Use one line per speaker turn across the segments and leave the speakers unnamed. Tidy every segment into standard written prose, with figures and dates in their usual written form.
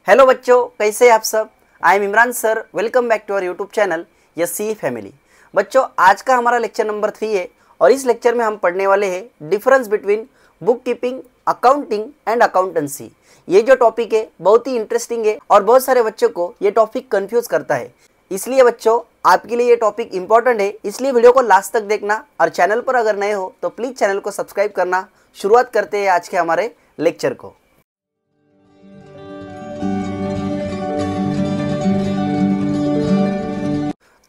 Hello बच्चों, कैसे हैं आप सब। I am Imran sir, welcome back to our YouTube channel यसी फैमिली। बच्चों, आज का हमारा लेक्चर नंबर 3 है और इस लेक्चर में हम पढ़ने वाले हैं difference between book keeping, accounting and accountancy. ये जो टॉपिक है बहुत ही इंटरेस्टिंग है और बहुत सारे बच्चों को ये टॉपिक कंफ्यूज करता है। इसलिए बच्चों, आपके लिए ये टॉपिक इंपॉर्टेंट है, इसलिए वीडियो को लास्ट तक देखना और चैनल पर अगर नए हो तो प्लीज़ चैनल को सब्सक्राइब करना। शुरुआत करते हैं आज के हमारे लेक्चर को।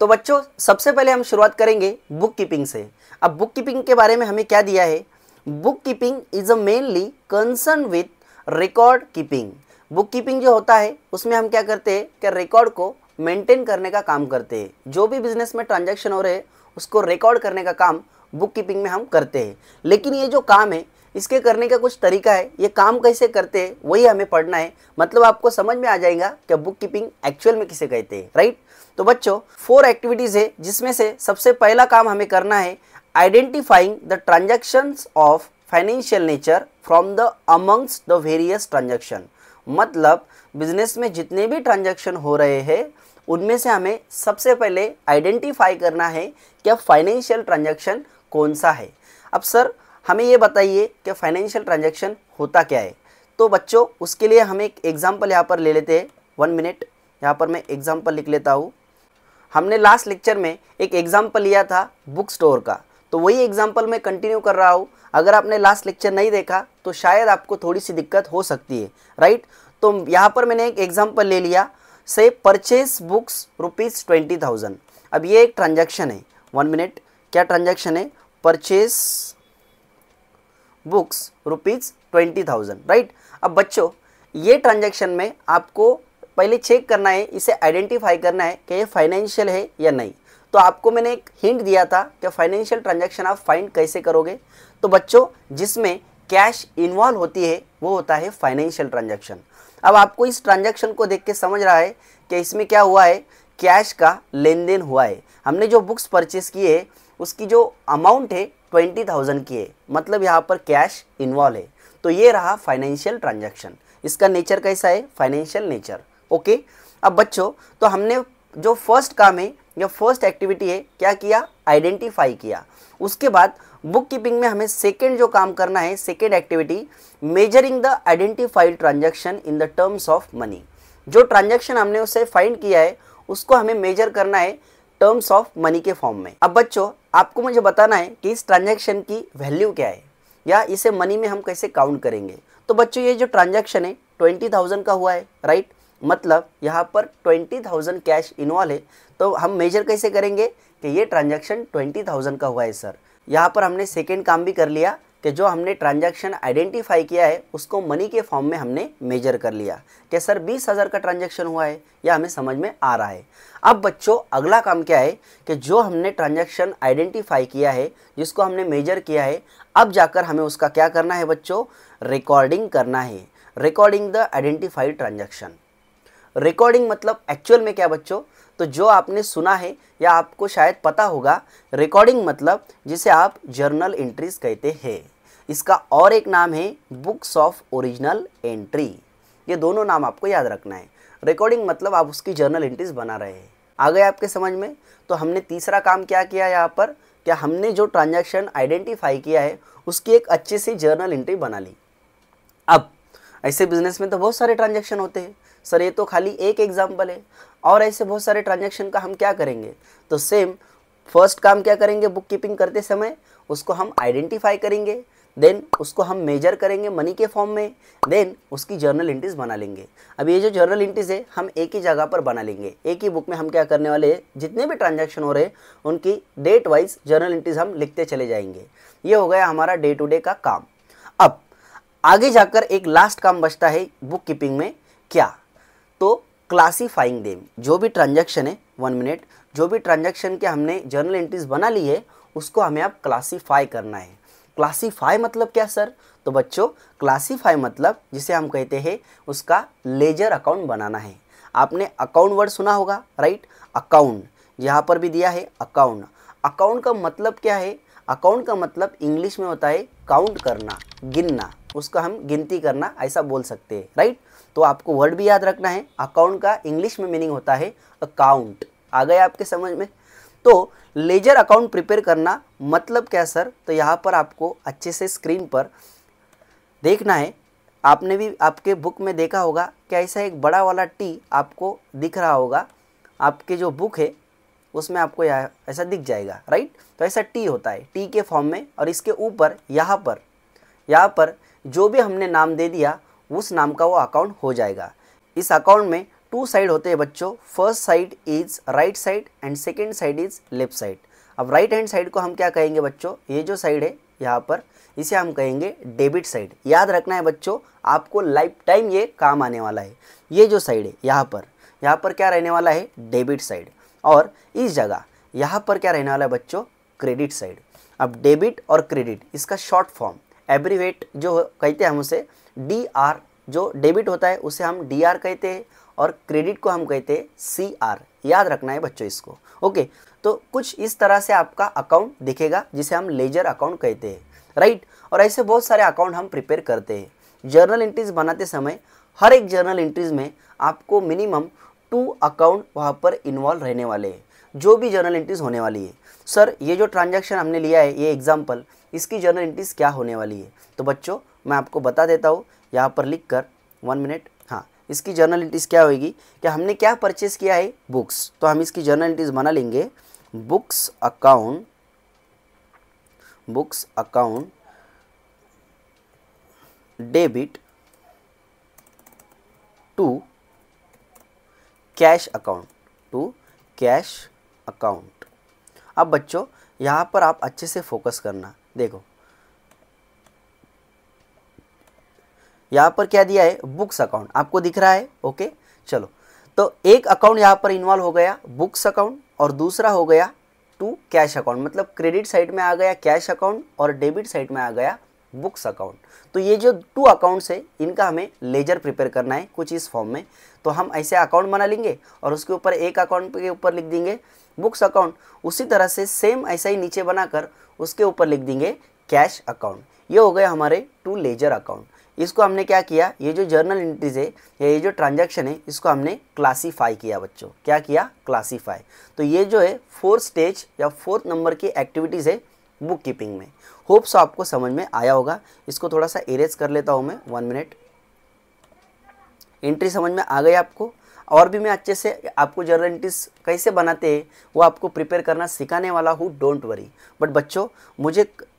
तो बच्चों, सबसे पहले हम शुरुआत करेंगे बुक कीपिंग से। अब बुक कीपिंग के बारे में हमें क्या दिया है। Book keeping is a mainly concern with record keeping. Book keeping जो होता है उसमें हम क्या करते हैं कि रिकॉर्ड को मेंटेन करने का काम करते हैं। जो भी बिजनेस में ट्रांजैक्शन हो रहे हैं उसको रिकॉर्ड करने का काम बुक कीपिंग में हम करते हैं। लेकिन ये जो काम है इसके करने का कुछ तरीका है, ये काम कैसे करते हैं वही हमें पढ़ना है। मतलब आपको समझ में आ जाएगा कि बुक कीपिंग एक्चुअल में किसे कहते हैं, राइट। तो बच्चों, 4 एक्टिविटीज है जिसमें से सबसे पहला काम हमें करना है identifying the transactions of financial nature from the amongst the various transaction. मतलब बिजनेस में जितने भी ट्रांजैक्शन हो रहे हैं उनमें से हमें सबसे पहले आइडेंटिफाई करना है कि फाइनेंशियल ट्रांजैक्शन कौन सा है। अब सर हमें ये बताइए कि फाइनेंशियल ट्रांजैक्शन होता क्या है। तो बच्चों, उसके लिए हम एक एग्जांपल यहाँ पर ले लेते हैं। 1 मिनट, यहाँ पर मैं एग्जांपल लिख लेता हूँ। हमने लास्ट लेक्चर में एक एग्जांपल लिया था बुक स्टोर का, तो वही एग्जांपल मैं कंटिन्यू कर रहा हूँ। अगर आपने लास्ट लेक्चर नहीं देखा तो शायद आपको थोड़ी सी दिक्कत हो सकती है, राइट। तो यहाँ पर मैंने एक एग्जांपल ले लिया, से परचेज बुक्स ₹20,000। अब ये एक ट्रांजैक्शन है। 1 मिनट, क्या ट्रांजैक्शन है? Purchase books ₹20,000, right. अब बच्चों, ये ट्रांजैक्शन में आपको पहले चेक करना है, इसे आइडेंटिफाई करना है कि ये फाइनेंशियल है या नहीं। तो आपको मैंने एक हिंट दिया था कि फाइनेंशियल ट्रांजैक्शन आप फाइंड कैसे करोगे। तो बच्चों, जिसमें कैश इन्वॉल्व होती है वो होता है फाइनेंशियल ट्रांजैक्शन। अब आपको इस ट्रांजैक्शन को देख के समझ रहा है कि इसमें क्या हुआ है, कैश का लेन देन हुआ है। हमने जो बुक्स परचेस किए है उसकी जो अमाउंट है 20,000 की है, मतलब यहाँ पर कैश इन्वॉल्व है। तो ये रहा फाइनेंशियल ट्रांजैक्शन। इसका नेचर कैसा है? Financial nature, okay. अब बच्चों, तो हमने जो फर्स्ट काम है या फर्स्ट एक्टिविटी है क्या किया? आइडेंटिफाई किया। उसके बाद बुक कीपिंग में हमें सेकेंड जो काम करना है, second activity, measuring the identified transaction in the terms of money. जो ट्रांजैक्शन हमने उसे फाइंड किया है उसको हमें मेजर करना है टर्म्स ऑफ मनी के फॉर्म में। अब बच्चों, आपको मुझे बताना है कि इस ट्रांजैक्शन की वैल्यू क्या है या इसे मनी में हम कैसे काउंट करेंगे। तो बच्चों, ये जो ट्रांजैक्शन है 20,000 का हुआ है, राइट। मतलब यहाँ पर 20,000 कैश इन्वॉल्व है। तो हम मेजर कैसे करेंगे कि ये ट्रांजैक्शन 20,000 का हुआ है सर। यहाँ पर हमने सेकेंड काम भी कर लिया कि जो हमने ट्रांजैक्शन आइडेंटिफाई किया है उसको मनी के फॉर्म में हमने मेजर कर लिया कि सर 20,000 का ट्रांजैक्शन हुआ है, या हमें समझ में आ रहा है। अब बच्चों, अगला काम क्या है कि जो हमने ट्रांजैक्शन आइडेंटिफाई किया है, जिसको हमने मेजर किया है, अब जाकर हमें उसका क्या करना है बच्चों? रिकॉर्डिंग करना है। Recording the identified transaction. Recording मतलब एक्चुअल में क्या बच्चों? तो जो आपने सुना है या आपको शायद पता होगा, रिकॉर्डिंग मतलब जिसे आप जर्नल एंट्रीज कहते हैं। इसका और एक नाम है बुक्स ऑफ ओरिजिनल एंट्री। ये दोनों नाम आपको याद रखना है। रिकॉर्डिंग मतलब आप उसकी जर्नल एंट्रीज बना रहे हैं। आ गए आपके समझ में? तो हमने तीसरा काम क्या किया यहाँ पर, क्या हमने जो ट्रांजैक्शन आइडेंटिफाई किया है उसकी एक अच्छी सी जर्नल एंट्री बना ली। अब ऐसे बिजनेस में तो बहुत सारे ट्रांजैक्शन होते हैं सर, ये तो खाली एक एग्जांपल है, और ऐसे बहुत सारे ट्रांजैक्शन का हम क्या करेंगे। तो सेम फर्स्ट काम क्या करेंगे बुक कीपिंग करते समय, उसको हम आइडेंटिफाई करेंगे, देन उसको हम मेजर करेंगे मनी के फॉर्म में, देन उसकी जर्नल एंट्रीज बना लेंगे। अब ये जो जर्नल एंट्रीज है हम एक ही जगह पर बना लेंगे। एक ही बुक में हम क्या करने वाले हैं, जितने भी ट्रांजैक्शन हो रहे हैं उनकी डेट वाइज जर्नल एंट्रीज हम लिखते चले जाएंगे। ये हो गया हमारा डे टू डे का काम। अब आगे जाकर एक लास्ट काम बचता है बुक कीपिंग में, क्या? तो क्लासीफाइंग देम। जो भी ट्रांजैक्शन है, 1 मिनट, जो भी ट्रांजैक्शन के हमने जर्नल एंट्रीज बना ली है उसको हमें अब क्लासीफाई करना है। क्लासीफाई मतलब क्या सर? तो बच्चों, क्लासीफाई मतलब जिसे हम कहते हैं उसका लेजर अकाउंट बनाना है। आपने अकाउंट वर्ड सुना होगा, राइट। अकाउंट यहाँ पर भी दिया है अकाउंट। अकाउंट का मतलब क्या है? अकाउंट का मतलब इंग्लिश में होता है काउंट करना, गिनना, उसका हम गिनती करना ऐसा बोल सकते हैं, राइट। तो आपको वर्ड भी याद रखना है, अकाउंट का इंग्लिश में मीनिंग होता है अकाउंट। आ गया आपके समझ में। तो लेजर अकाउंट प्रिपेयर करना मतलब क्या सर, तो यहाँ पर आपको अच्छे से स्क्रीन पर देखना है। आपने भी आपके बुक में देखा होगा कि ऐसा एक बड़ा वाला टी आपको दिख रहा होगा, आपके जो बुक है उसमें आपको ऐसा दिख जाएगा, राइट। तो ऐसा टी होता है, टी के फॉर्म में, और इसके ऊपर यहाँ पर जो भी हमने नाम दे दिया उस नाम का वो अकाउंट हो जाएगा। इस अकाउंट में 2 साइड होते हैं बच्चों, first side is right side and second side is left side. अब राइट हैंड साइड को हम क्या कहेंगे बच्चों, ये जो साइड है यहाँ पर, इसे हम कहेंगे डेबिट साइड। याद रखना है बच्चों, आपको लाइफ टाइम ये काम आने वाला है। ये जो साइड है यहाँ पर क्या रहने वाला है, डेबिट साइड, और इस जगह यहाँ पर क्या रहने वाला है बच्चों, क्रेडिट साइड। अब डेबिट और क्रेडिट इसका शॉर्ट फॉर्म एब्रीवेट जो कहते हैं हम उसे DR, जो डेबिट होता है उसे हम DR कहते हैं और क्रेडिट को हम कहते हैं CR। याद रखना है बच्चों इसको, ओके। तो कुछ इस तरह से आपका अकाउंट दिखेगा जिसे हम लेजर अकाउंट कहते हैं, राइट। और ऐसे बहुत सारे अकाउंट हम प्रिपेयर करते हैं। जर्नल एंट्रीज बनाते समय हर एक जर्नल एंट्रीज में आपको मिनिमम 2 अकाउंट वहाँ पर इन्वॉल्व रहने वाले हैं, जो भी जर्नल एंट्रीज होने वाली है। सर ये जो ट्रांजैक्शन हमने लिया है, ये एग्जाम्पल, इसकी जर्नल एंट्रीज क्या होने वाली है, तो बच्चों मैं आपको बता देता हूँ यहाँ पर लिख कर, 1 मिनट। हाँ, इसकी जर्नल एंट्रीज क्या होगी कि हमने क्या परचेस किया है, बुक्स, तो हम इसकी जर्नल एंट्रीज बना लेंगे। Books account debit to cash account. अब बच्चों यहाँ पर आप अच्छे से फोकस करना, देखो यहाँ पर क्या दिया है, बुक्स अकाउंट आपको दिख रहा है, ओके। चलो, तो एक अकाउंट यहाँ पर इन्वॉल्व हो गया बुक्स अकाउंट, और दूसरा हो गया टू कैश अकाउंट, मतलब क्रेडिट साइड में आ गया कैश अकाउंट और डेबिट साइड में आ गया बुक्स अकाउंट। तो ये जो 2 अकाउंट्स है इनका हमें लेजर प्रिपेयर करना है कुछ इस फॉर्म में। तो हम ऐसे अकाउंट बना लेंगे और उसके ऊपर एक अकाउंट के ऊपर लिख देंगे बुक्स अकाउंट, उसी तरह से सेम ऐसा ही नीचे बनाकर उसके ऊपर लिख देंगे कैश अकाउंट। ये हो गए हमारे 2 लेजर अकाउंट। इसको हमने क्या किया, ये जो जर्नल एंट्रीज है या ये जो ट्रांजैक्शन है इसको हमने क्लासीफाई किया बच्चों। क्या किया, क्लासीफाई। तो ये जो है 4th स्टेज या 4th नंबर की एक्टिविटीज़ है बुक कीपिंग में। होप्स आपको समझ में आया होगा। इसको थोड़ा सा इरेज कर लेता हूँ मैं, 1 मिनट। एंट्री समझ में आ गई आपको, और भी मैं अच्छे से आपको जर्नल एंट्रीज कैसे बनाते हैं वो आपको प्रिपेयर करना सिखाने वाला हूँ, डोंट वरी। बट बच्चों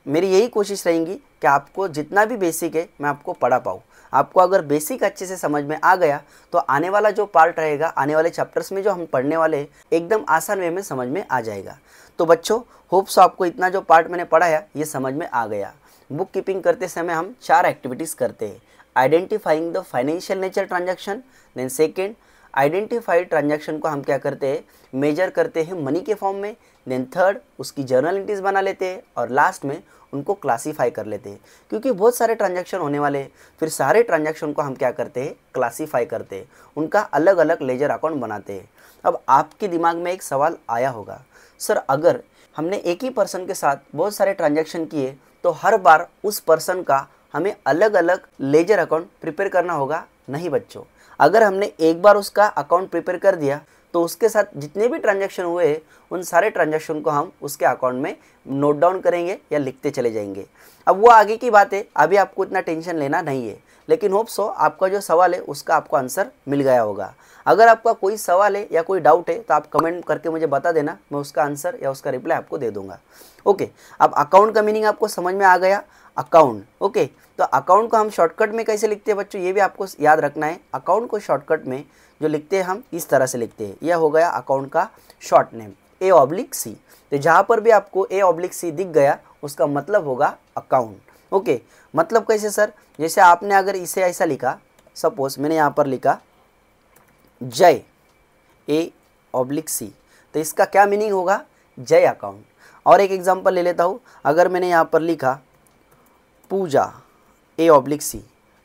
मेरी यही कोशिश रहेगी कि आपको जितना भी बेसिक है मैं आपको पढ़ा पाऊँ। आपको अगर बेसिक अच्छे से समझ में आ गया तो आने वाला जो पार्ट रहेगा, आने वाले चैप्टर्स में जो हम पढ़ने वाले हैं, एकदम आसान वे में समझ में आ जाएगा। तो बच्चों होप्स आपको इतना जो पार्ट मैंने पढ़ाया ये समझ में आ गया। बुक कीपिंग करते समय हम 4 एक्टिविटीज़ करते हैं। Identifying the financial nature transaction, then second identified transaction को हम क्या करते हैं, मेजर करते हैं मनी के फॉर्म में, देन थर्ड उसकी जर्नल एंट्रीज बना लेते हैं, और लास्ट में उनको क्लासीफाई कर लेते हैं। क्योंकि बहुत सारे ट्रांजैक्शन होने वाले हैं, फिर सारे ट्रांजैक्शन को हम क्या करते हैं, क्लासीफाई करते हैं, उनका अलग अलग लेजर अकाउंट बनाते हैं। अब आपके दिमाग में एक सवाल आया होगा, सर अगर हमने एक ही पर्सन के साथ बहुत सारे ट्रांजैक्शन किए तो हर बार उस पर्सन का हमें अलग अलग लेजर अकाउंट प्रिपेयर करना होगा? नहीं बच्चों, अगर हमने एक बार उसका अकाउंट प्रिपेयर कर दिया तो उसके साथ जितने भी ट्रांजैक्शन हुए उन सारे ट्रांजैक्शन को हम उसके अकाउंट में नोट डाउन करेंगे या लिखते चले जाएंगे। अब वो आगे की बात है, अभी आपको इतना टेंशन लेना नहीं है, लेकिन होप सो आपका जो सवाल है उसका आपको आंसर मिल गया होगा। अगर आपका कोई सवाल है या कोई डाउट है तो आप कमेंट करके मुझे बता देना, मैं उसका आंसर या उसका रिप्लाई आपको दे दूंगा। ओके, अब अकाउंट का मीनिंग आपको समझ में आ गया, अकाउंट। ओके, तो अकाउंट को हम शॉर्टकट में कैसे लिखते हैं बच्चों, ये भी आपको याद रखना है। अकाउंट को शॉर्टकट में जो लिखते हैं हम इस तरह से लिखते हैं, यह हो गया अकाउंट का शॉर्ट नेम A/C। तो जहाँ पर भी आपको A/C दिख गया उसका मतलब होगा अकाउंट। ओके, मतलब कैसे सर, जैसे आपने अगर इसे ऐसा लिखा, सपोज मैंने यहाँ पर लिखा जय A/C, तो इसका क्या मीनिंग होगा, जय अकाउंट। और एक एग्जांपल ले लेता हूँ, अगर मैंने यहाँ पर लिखा पूजा A/C,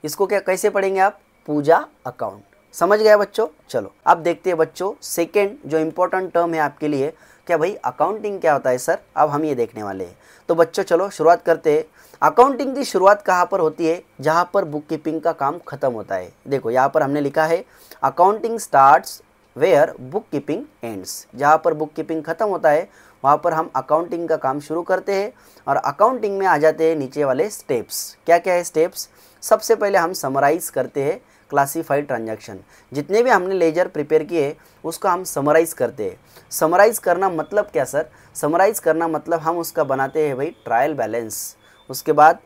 इसको क्या कैसे पढ़ेंगे आप, पूजा अकाउंट। समझ गया बच्चों? चलो अब देखते हैं बच्चों सेकेंड जो इम्पोर्टेंट टर्म है आपके लिए, क्या भाई अकाउंटिंग क्या होता है सर, अब हम ये देखने वाले हैं। तो बच्चों चलो शुरुआत करते हैं। अकाउंटिंग की शुरुआत कहाँ पर होती है, जहाँ पर बुक कीपिंग का काम खत्म होता है। देखो यहाँ पर हमने लिखा है accounting starts where book keeping ends. जहाँ पर बुक कीपिंग खत्म होता है वहाँ पर हम अकाउंटिंग का काम शुरू करते हैं। और अकाउंटिंग में आ जाते हैं नीचे वाले स्टेप्स। क्या क्या है स्टेप्स, सबसे पहले हम समराइज़ करते हैं क्लासीफाइड ट्रांजैक्शन। जितने भी हमने लेजर प्रिपेयर किए उसको हम समराइज़ करते हैं। समराइज़ करना मतलब क्या सर, समराइज़ करना मतलब हम उसका बनाते हैं भाई ट्रायल बैलेंस, उसके बाद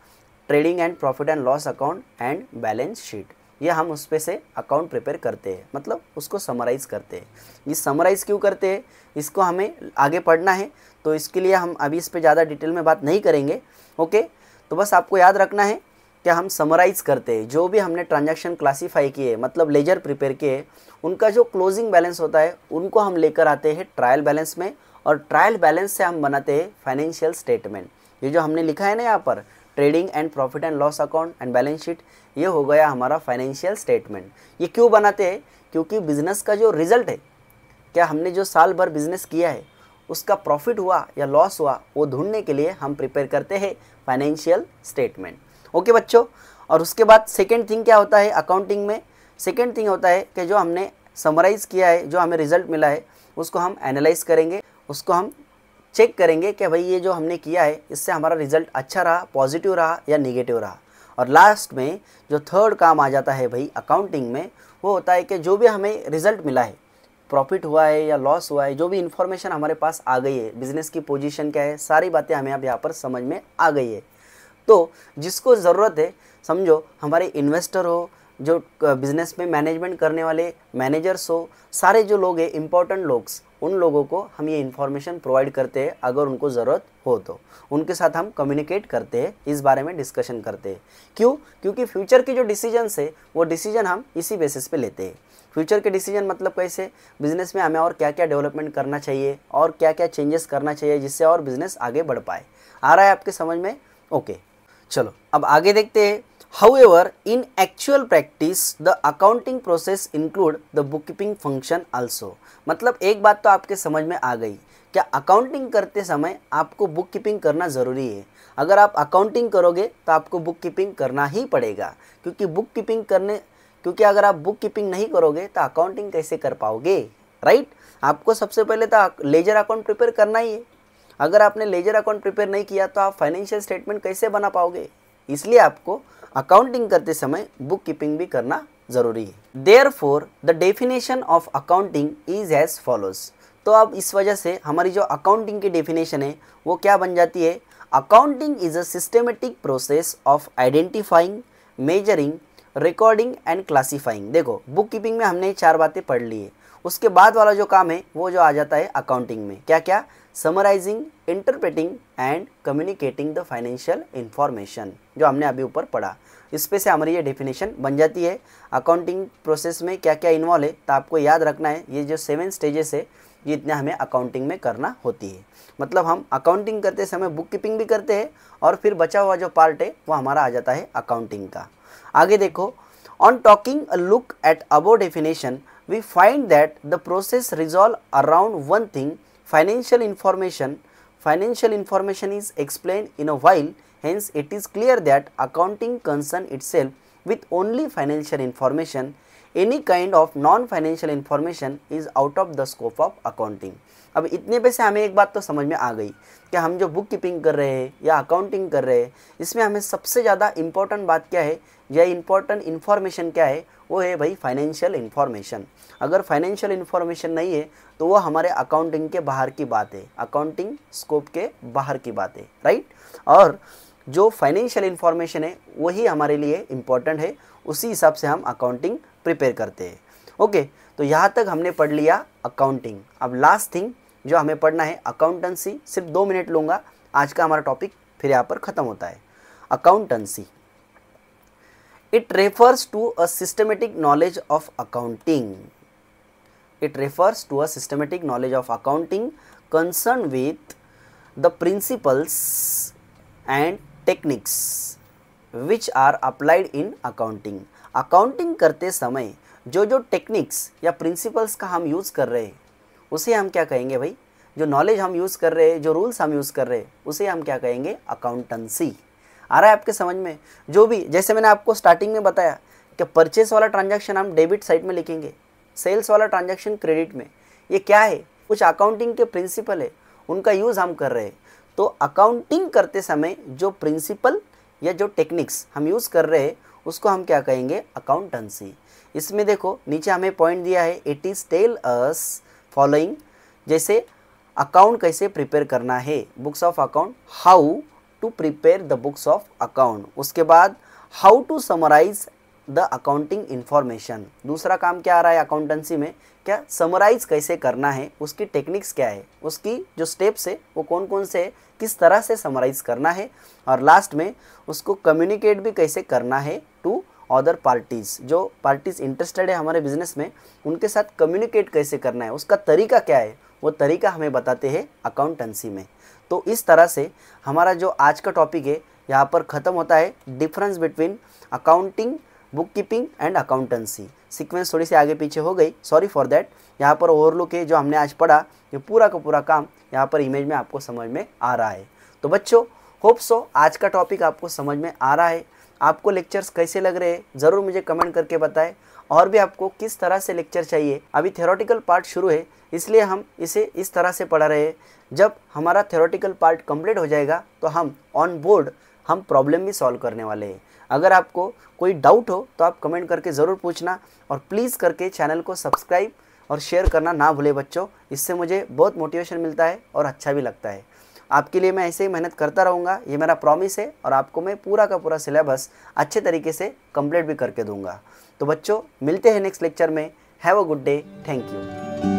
trading and profit and loss account and balance sheet, ये हम उस पे से अकाउंट प्रिपेयर करते हैं, मतलब उसको समराइज़ करते हैं। ये समराइज़ क्यों करते हैं, इसको हमें आगे पढ़ना है, तो इसके लिए हम अभी इस पे ज़्यादा डिटेल में बात नहीं करेंगे। ओके, तो बस आपको याद रखना है कि हम समराइज़ करते हैं जो भी हमने ट्रांजैक्शन क्लासीफाई किए, मतलब लेजर प्रिपेयर किए, उनका जो क्लोजिंग बैलेंस होता है उनको हम लेकर आते हैं ट्रायल बैलेंस में, और ट्रायल बैलेंस से हम बनाते हैं फाइनेंशियल स्टेटमेंट। ये जो हमने लिखा है ना यहाँ पर trading and profit and loss account and balance sheet, ये हो गया हमारा फाइनेंशियल स्टेटमेंट। ये क्यों बनाते हैं, क्योंकि बिजनेस का जो रिजल्ट है, क्या हमने जो साल भर बिजनेस किया है उसका प्रॉफिट हुआ या लॉस हुआ, वो ढूंढने के लिए हम प्रिपेयर करते हैं फाइनेंशियल स्टेटमेंट। ओके बच्चों, और उसके बाद सेकेंड थिंग क्या होता है अकाउंटिंग में, सेकेंड थिंग होता है कि जो हमने समराइज़ किया है, जो हमें रिजल्ट मिला है, उसको हम एनालाइज करेंगे, उसको हम चेक करेंगे कि भाई ये जो हमने किया है इससे हमारा रिजल्ट अच्छा रहा, पॉजिटिव रहा या निगेटिव रहा। और लास्ट में जो थर्ड काम आ जाता है भाई अकाउंटिंग में, वो होता है कि जो भी हमें रिजल्ट मिला है, प्रॉफिट हुआ है या लॉस हुआ है, जो भी इन्फॉर्मेशन हमारे पास आ गई है, बिजनेस की पोजीशन क्या है, सारी बातें हमें अब यहाँ पर समझ में आ गई है। तो जिसको ज़रूरत है, समझो हमारे इन्वेस्टर हो, जो बिज़नेस में मैनेजमेंट करने वाले मैनेजर्स हो, सारे जो लोग हैं इंपॉर्टेंट लोग्स, उन लोगों को हम ये इन्फॉर्मेशन प्रोवाइड करते हैं। अगर उनको ज़रूरत हो तो उनके साथ हम कम्युनिकेट करते हैं, इस बारे में डिस्कशन करते हैं। क्यों, क्योंकि फ्यूचर के जो डिसीजंस है वो डिसीजन हम इसी बेसिस पे लेते हैं। फ्यूचर के डिसीजन मतलब कैसे, बिज़नेस में हमें और क्या क्या डेवलपमेंट करना चाहिए और क्या क्या चेंजेस करना चाहिए जिससे और बिज़नेस आगे बढ़ पाए। आ रहा है आपके समझ में? ओके, चलो अब आगे देखते हैं। However, in actual practice, the accounting process include the bookkeeping function also। मतलब एक बात तो आपके समझ में आ गई, क्या अकाउंटिंग करते समय आपको बुक कीपिंग करना ज़रूरी है। अगर आप अकाउंटिंग करोगे तो आपको बुक कीपिंग करना ही पड़ेगा, क्योंकि अगर आप बुक कीपिंग नहीं करोगे तो अकाउंटिंग कैसे कर पाओगे, राइट। आपको सबसे पहले तो लेजर अकाउंट प्रिपेयर करना ही है। अगर आपने लेजर अकाउंट प्रिपेयर नहीं किया तो आप फाइनेंशियल स्टेटमेंट कैसे बना पाओगे। इसलिए आपको अकाउंटिंग करते समय बुक कीपिंग भी करना जरूरी है। Therefore the definition of accounting is as follows. तो अब इस वजह से हमारी जो अकाउंटिंग की डेफिनेशन है वो क्या बन जाती है, accounting is a systematic process of identifying, measuring, recording and classifying. देखो बुक कीपिंग में हमने 4 बातें पढ़ ली है, उसके बाद वाला जो काम है वो जो आ जाता है अकाउंटिंग में, क्या क्या, summarising, interpreting and communicating the financial information, जो हमने अभी ऊपर पढ़ा। इस पे से हमारी ये डेफिनेशन बन जाती है। अकाउंटिंग प्रोसेस में क्या क्या इन्वॉल्व है, तो आपको याद रखना है ये जो 7 स्टेजेस है ये इतना हमें अकाउंटिंग में करना होती है। मतलब हम अकाउंटिंग करते समय बुक कीपिंग भी करते हैं और फिर बचा हुआ जो पार्ट है वो हमारा आ जाता है अकाउंटिंग का। आगे देखो, on talking a look at above definition we find that the process resolve around one thing, financial information is explained in a while, hence it is clear that accounting concern itself with only financial information. Any kind of non-financial information is out of the scope of accounting। अब इतने पे से हमें एक बात तो समझ में आ गई कि हम जो बुक कीपिंग कर रहे हैं या अकाउंटिंग कर रहे हैं, इसमें हमें सबसे ज़्यादा इम्पोर्टेंट बात क्या है या इम्पोर्टेंट इन्फॉर्मेशन क्या है, वो है भाई फाइनेंशियल इन्फॉर्मेशन। अगर फाइनेंशियल इन्फॉर्मेशन नहीं है तो वो हमारे अकाउंटिंग के बाहर की बात है, अकाउंटिंग स्कोप के बाहर की बात है, राइट। और जो फाइनेंशियल इन्फॉर्मेशन है वही हमारे लिए इम्पोर्टेंट है, उसी हिसाब से हम अकाउंटिंग प्रिपेयर करते हैं। ओके, तो यहाँ तक हमने पढ़ लिया अकाउंटिंग। अब लास्ट थिंग जो हमें पढ़ना है अकाउंटेंसी, सिर्फ 2 मिनट लूँगा, आज का हमारा टॉपिक फिर यहाँ पर ख़त्म होता है। Accountancy, it refers to a systematic knowledge of accounting. It refers to a systematic knowledge of accounting concerned with the principles and techniques which are applied in accounting। Accounting करते समय जो टेक्निक्स या प्रिंसिपल्स का हम use कर रहे हैं उसे हम क्या कहेंगे भाई, जो नॉलेज हम यूज़ कर रहे हैं, जो रूल्स हम यूज़ कर रहे हैं, उसे हम क्या कहेंगे, अकाउंटेंसी। आ रहा है आपके समझ में? जो भी जैसे मैंने आपको स्टार्टिंग में बताया कि परचेस वाला ट्रांजैक्शन हम डेबिट साइड में लिखेंगे, सेल्स वाला ट्रांजैक्शन क्रेडिट में। ये क्या है? कुछ अकाउंटिंग के प्रिंसिपल है, उनका यूज़ हम कर रहे हैं। तो अकाउंटिंग करते समय जो प्रिंसिपल या जो टेक्निक्स हम यूज़ कर रहे हैं उसको हम क्या कहेंगे, अकाउंटेंसी। इसमें देखो नीचे हमें पॉइंट दिया है, it is tell us following, जैसे अकाउंट कैसे प्रिपेयर करना है, books of account, how to prepare the books of account. उसके बाद how to summarise the accounting information. दूसरा काम क्या आ रहा है अकाउंटेंसी में, क्या समराइज कैसे करना है, उसकी टेक्निक्स क्या है, उसकी जो स्टेप्स है वो कौन कौन से है, किस तरह से समराइज करना है, और लास्ट में उसको कम्युनिकेट भी कैसे करना है टू अदर पार्टीज़। जो पार्टीज़ इंटरेस्टेड है हमारे बिजनेस में, उनके साथ कम्युनिकेट कैसे करना है, उसका तरीका क्या है, वो तरीका हमें बताते हैं अकाउंटेंसी में। तो इस तरह से हमारा जो आज का टॉपिक है यहाँ पर ख़त्म होता है, difference between accounting, book keeping and accountancy. Sequence थोड़ी सी आगे पीछे हो गई, सॉरी फॉर दैट। यहाँ पर ओवरलुक है, जो हमने आज पढ़ा, ये पूरा का पूरा काम यहाँ पर इमेज में आपको समझ में आ रहा है। तो बच्चों, होप सो आज का टॉपिक आपको समझ में आ रहा है। आपको लेक्चर्स कैसे लग रहे हैं ज़रूर मुझे कमेंट करके बताएं, और भी आपको किस तरह से लेक्चर चाहिए। अभी थ्योरेटिकल पार्ट शुरू है, इसलिए हम इसे इस तरह से पढ़ा रहे हैं। जब हमारा थ्योरेटिकल पार्ट कंप्लीट हो जाएगा तो हम ऑन बोर्ड हम प्रॉब्लम भी सॉल्व करने वाले हैं। अगर आपको कोई डाउट हो तो आप कमेंट करके ज़रूर पूछना, और प्लीज़ करके चैनल को सब्सक्राइब और शेयर करना ना भूले बच्चों। इससे मुझे बहुत मोटिवेशन मिलता है और अच्छा भी लगता है। आपके लिए मैं ऐसे ही मेहनत करता रहूँगा, ये मेरा प्रॉमिस है, और आपको मैं पूरा का पूरा सिलेबस अच्छे तरीके से कंप्लीट भी करके दूँगा। तो बच्चों, मिलते हैं नेक्स्ट लेक्चर में। Have a good day, thank you.